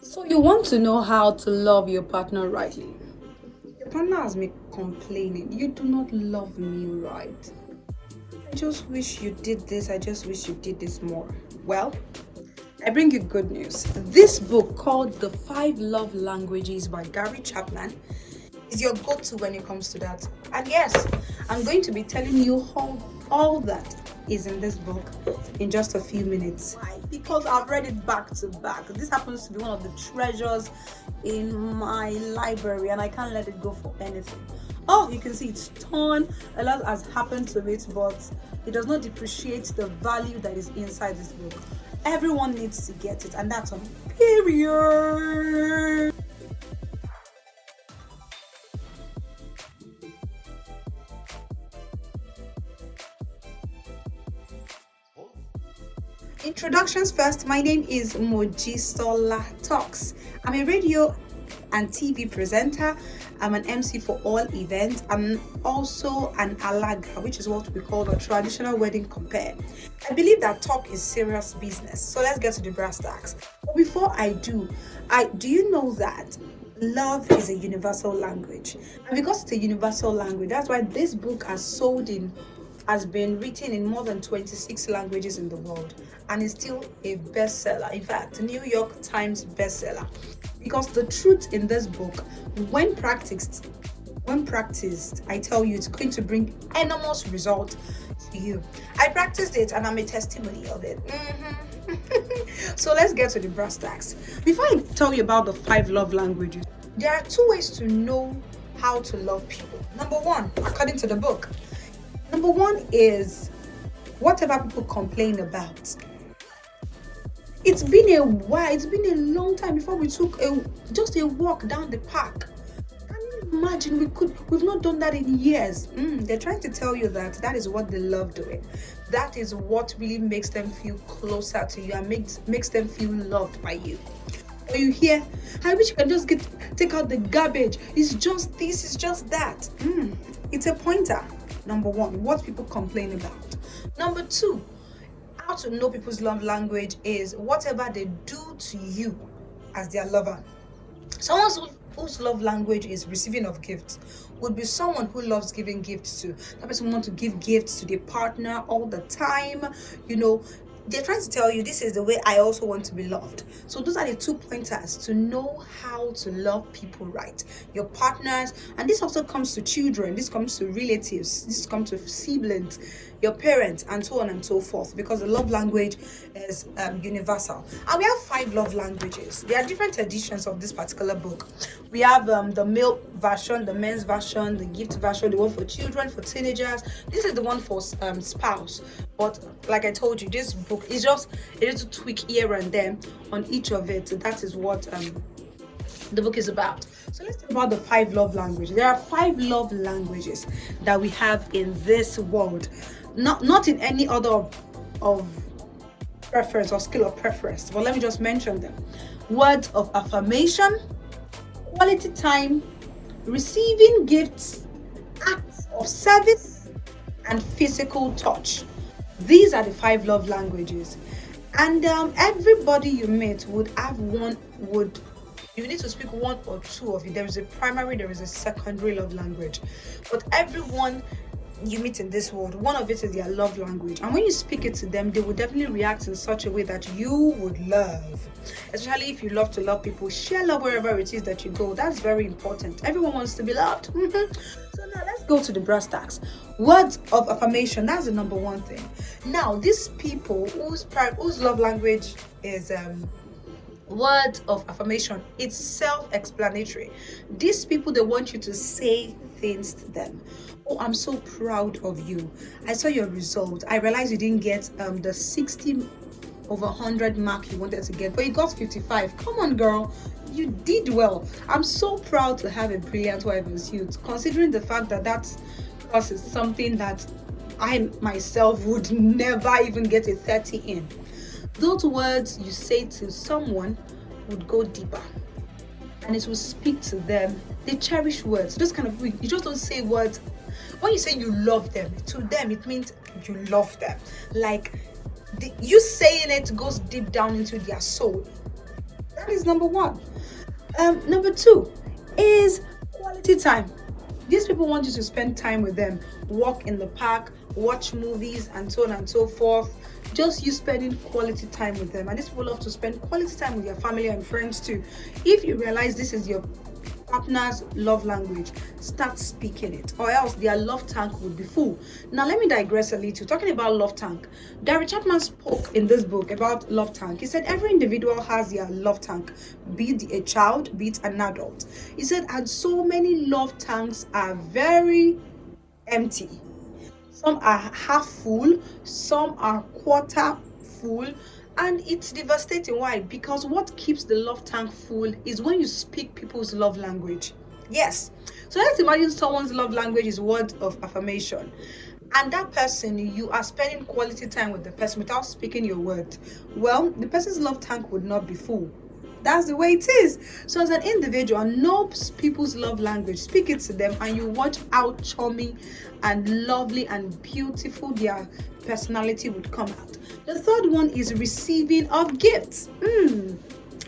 So you want to know how to love your partner rightly. Your partner has been complaining. You do not love me right. I just wish you did this. I just wish you did this more. Well, I bring you good news. This book called The Five Love Languages by Gary Chapman is your go-to when it comes to that. And yes, I'm going to be telling you all that is in this book in just a few minutes. Why? Because I've read it back to back. This happens to be one of the treasures in my library and I can't let it go for anything. Oh, you can see it's torn. A lot has happened to it, but it does not depreciate the value that is inside this book. Everyone needs to get it, and that's on period. Introductions first. My name is Mojisola Talks. I'm a radio and TV presenter. I'm an MC for all events. I'm also an alaga, which is what we call a traditional wedding compare. I believe that talk is serious business. So let's get to the brass tacks. But before I do you know that love is a universal language? And because it's a universal language, that's why this book has been written in more than 26 languages in the world and is still a bestseller. In fact, New York Times bestseller. Because the truth in this book, when practiced, I tell you, it's going to bring enormous results to you. I practiced it and I'm a testimony of it. So let's get to the brass tacks. Before I tell you about the five love languages, there are two ways to know how to love people. Number one, according to the book, number one is whatever people complain about. It's been a while, it's been a long time before we took just a walk down the park. Can you imagine? We've not done that in years. They're trying to tell you that is what they love doing. That is what really makes them feel closer to you and makes them feel loved by you. Or you hear, I wish you can just take out the garbage. It's just this, it's just that. It's a pointer. Number one, what people complain about. Number two, how to know people's love language is whatever they do to you as their lover. Someone whose love language is receiving of gifts would be someone who loves giving gifts to. That person wants to give gifts to their partner all the time. They're trying to tell you this is the way I also want to be loved. So those are the 2 pointers to know how to love people right. Your partners, and this also comes to children, this comes to relatives, this comes to siblings, your parents, and so on and so forth, because the love language is universal. And we have 5 love languages. There are different editions of this particular book. We have the male version, the men's version, the gift version, the one for children, for teenagers. This is the one for spouse. But like I told you, this book is just a little tweak here and there on each of it. That is what the book is about. So let's talk about the 5 love languages. There are 5 love languages that we have in this world. Not in any order of preference or skill of preference, but let me just mention them. Words of affirmation, quality time, receiving gifts, acts of service, and physical touch. These are the 5 love languages. And everybody you meet you need to speak one or two of it. There is a primary, there is a secondary love language. But everyone you meet in this world, one of it is their love language. And when you speak it to them, they will definitely react in such a way that you would love. Especially if you love to love people, share love wherever it is that you go. That's very important. Everyone wants to be loved. So now let's go to the brass tacks. Words of affirmation, that's the number one thing. Now, these people whose love language is words of affirmation, it's self-explanatory. These people, they want you to say things to them. Oh, I'm so proud of you. I saw your result. I realized you didn't get the 60 over 100 mark you wanted to get, but you got 55. Come on, girl. You did well. I'm so proud to have a brilliant wife as you, considering the fact that course is something that I myself would never even get a 30 in. Those words you say to someone would go deeper and it will speak to them. They cherish words. Those kind of, you just don't say words. When you say you love them, to them it means you love them. Like you saying it goes deep down into their soul. That is number one. Number two is quality time. These people want you to spend time with them, walk in the park, watch movies, and so on and so forth. Just you spending quality time with them. And these people love to spend quality time with your family and friends too. If you realize this is your partner's love language, start speaking it, or else their love tank would be full. Now let me digress a little. Talking about love tank, Gary Chapman spoke in this book about love tank. He said every individual has their love tank, be it a child, be it an adult. He said, and so many love tanks are very empty. Some are half full, some are quarter full, and it's devastating. Why? Because what keeps the love tank full is when you speak people's love language. Yes. So let's imagine someone's love language is words of affirmation, and that person, you are spending quality time with the person without speaking your word. Well, the person's love tank would not be full. That's the way it is. So as an individual, know people's love language, speak it to them, and you watch how charming and lovely and beautiful their personality would come out. The third one is receiving of gifts.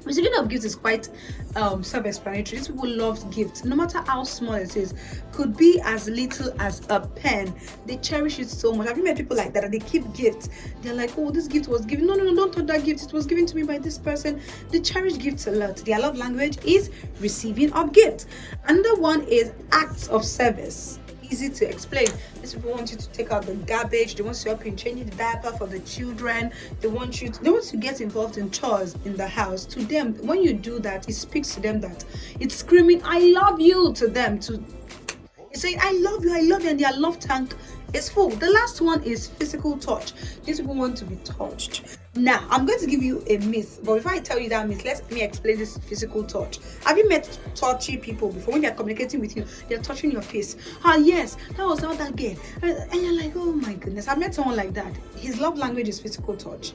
Receiving of gifts is quite self-explanatory. These people love gifts, no matter how small it is. Could be as little as a pen. They cherish it so much. Have you met people like that? And they keep gifts. They're like, oh, this gift was given. No, no, no, don't touch that gift. It was given to me by this person. They cherish gifts a lot. Their love language is receiving of gifts. Another one is acts of service. Easy to explain. These people want you to take out the garbage. They want to help you in changing the diaper for the children. They want to get involved in chores in the house. To them, when you do that, it speaks to them that it's screaming, I love you to them. It's saying, I love you, and their love tank is full. The last one is physical touch. These people want to be touched. Now, I'm going to give you a myth, but before I tell you that myth, let me explain this physical touch. Have you met touchy people before? When they're communicating with you, they're touching your face. Yes, that was not that girl. And you're like, oh my goodness, I met someone like that. His love language is physical touch.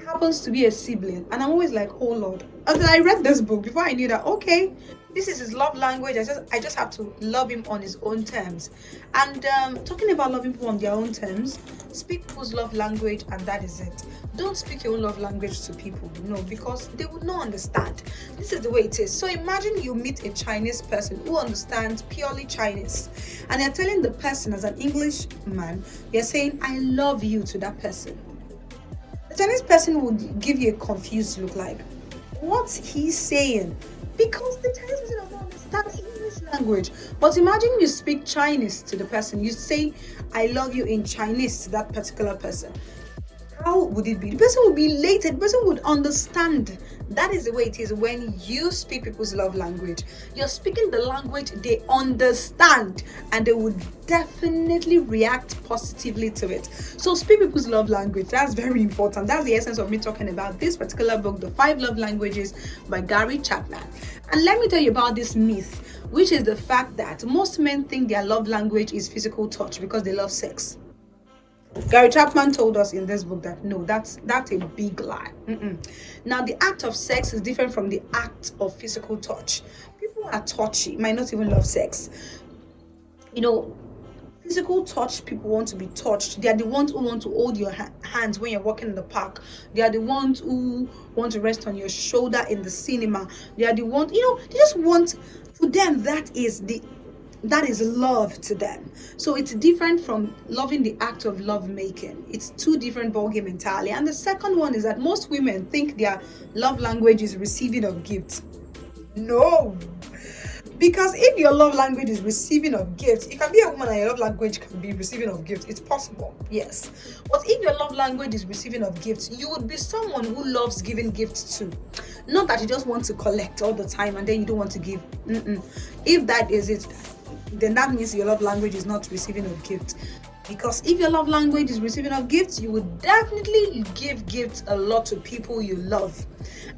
Happens to be a sibling, and I'm always like, oh Lord. Until I read this book, before I knew that, okay, this is his love language. I just have to love him on his own terms. And talking about loving people on their own terms, speak people's love language, and that is it. Don't speak your own love language to people, no, because they would not understand. This is the way it is. So imagine you meet a Chinese person who understands purely Chinese, and you're telling the person as an English man, you're saying, I love you to that person. The Chinese person would give you a confused look like, what's he saying? Because the Chinese person does not understand English language. But imagine you speak Chinese to the person. You say, I love you in Chinese to that particular person. How would it be? The person would be elated. The person would understand. That is the way it is when you speak people's love language. You're speaking the language they understand, and they would definitely react positively to it. So speak people's love language. That's very important. That's the essence of me talking about this particular book, The 5 Love Languages by Gary Chapman. And let me tell you about this myth, which is the fact that most men think their love language is physical touch because they love sex. Gary Chapman told us in this book that no, that's a big lie. Now, the act of sex is different from the act of physical touch. People are touchy, might not even love sex. Physical touch, people want to be touched. They are the ones who want to hold your hands when you're walking in the park. They are the ones who want to rest on your shoulder in the cinema. They are the ones, they just want, for them, that is love to them. So it's different from loving the act of love making. It's two different ballgame entirely. And the second one is that most women think their love language is receiving of gifts. No. Because if your love language is receiving of gifts, you can be a woman and your love language can be receiving of gifts. It's possible, yes. But if your love language is receiving of gifts, you would be someone who loves giving gifts too. Not that you just want to collect all the time and then you don't want to give. If that is it, then that means your love language is not receiving of gifts. Because if your love language is receiving of gifts, you would definitely give gifts a lot to people you love.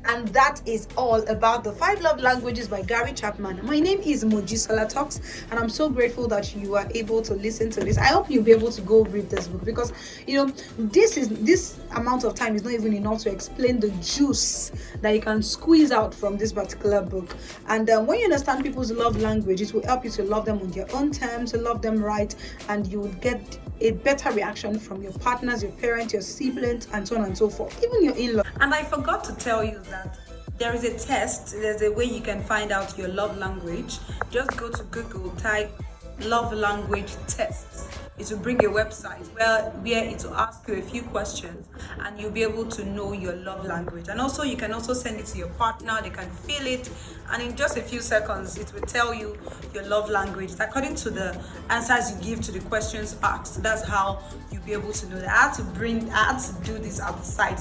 And that is all about the 5 love languages by Gary Chapman. My name is Mojisola Talks, and I'm so grateful that you are able to listen to this. I hope you'll be able to go read this book, because this amount of time is not even enough to explain the juice that you can squeeze out from this particular book. And when you understand people's love language, it will help you to love them on their own terms, to love them right, and you would get a better reaction from your partners, your parents, your siblings, and so on and so forth, even your in-laws. And I forgot to tell you that there is a test, there's a way you can find out your love language. Just go to Google, type love language test. It will bring a website where it will ask you a few questions, and you'll be able to know your love language. And also you can also send it to your partner, they can feel it, and in just a few seconds it will tell you your love language according to the answers you give to the questions asked. That's how you'll be able to know that. I had to do this outside.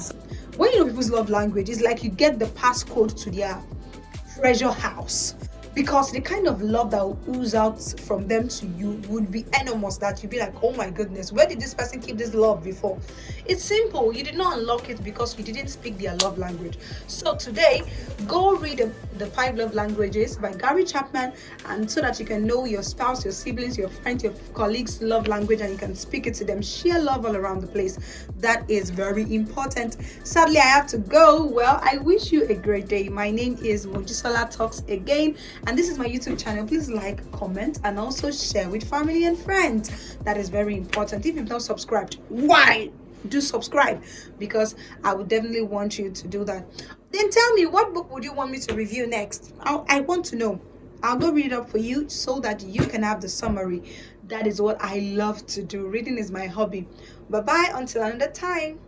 When you know people's love language, it's like you get the passcode to their treasure house, because the kind of love that will ooze out from them to you would be enormous, that you'd be like, oh my goodness, where did this person keep this love before? It's simple. You did not unlock it because you didn't speak their love language. So today, go read the 5 love languages by Gary Chapman, and so that you can know your spouse, your siblings, your friends, your colleagues love language, and you can speak it to them. Share love all around the place. That is very important. Sadly, I have to go. Well, I wish you a great day. My name is Mojisola Talks again, and this is my YouTube channel. Please like, comment, and also share with family and friends. That is very important. If you've not subscribed, why? Do subscribe, because I would definitely want you to do that. Then tell me, what book would you want me to review next? I want to know. I'll go read it up for you so that you can have the summary. That is what I love to do. Reading is my hobby. Bye bye until another time.